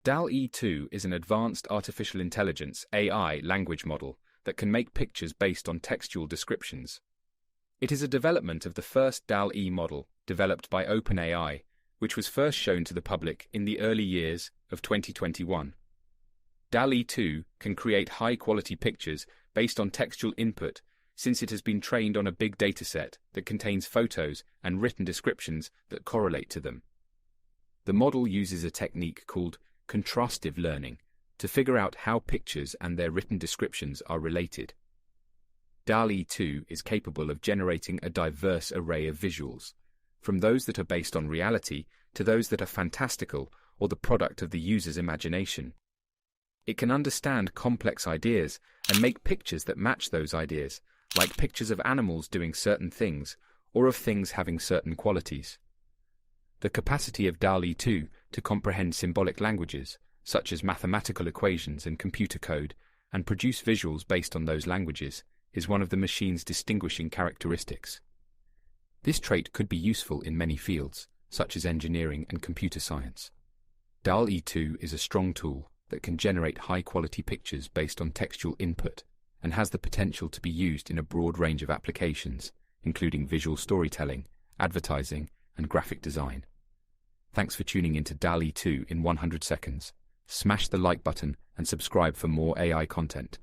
Dall-E 2 is an advanced artificial intelligence (AI) language model that can make pictures based on textual descriptions. It is a development of the first Dall-E model developed by OpenAI, which was first shown to the public in the early years of 2021. Dall-E 2 can create high-quality pictures based on textual input since it has been trained on a big dataset that contains photos and written descriptions that correlate to them. The model uses a technique called contrastive learning to figure out how pictures and their written descriptions are related. Dall-E 2 is capable of generating a diverse array of visuals, from those that are based on reality to those that are fantastical or the product of the user's imagination. It can understand complex ideas and make pictures that match those ideas, like pictures of animals doing certain things or of things having certain qualities. The capacity of Dall-E 2 to comprehend symbolic languages, such as mathematical equations and computer code, and produce visuals based on those languages, is one of the machine's distinguishing characteristics. This trait could be useful in many fields, such as engineering and computer science. Dall-E 2 is a strong tool that can generate high-quality pictures based on textual input and has the potential to be used in a broad range of applications, including visual storytelling, advertising, and graphic design. Thanks for tuning into Dall-E 2 in 100 seconds. Smash the like button and subscribe for more AI content.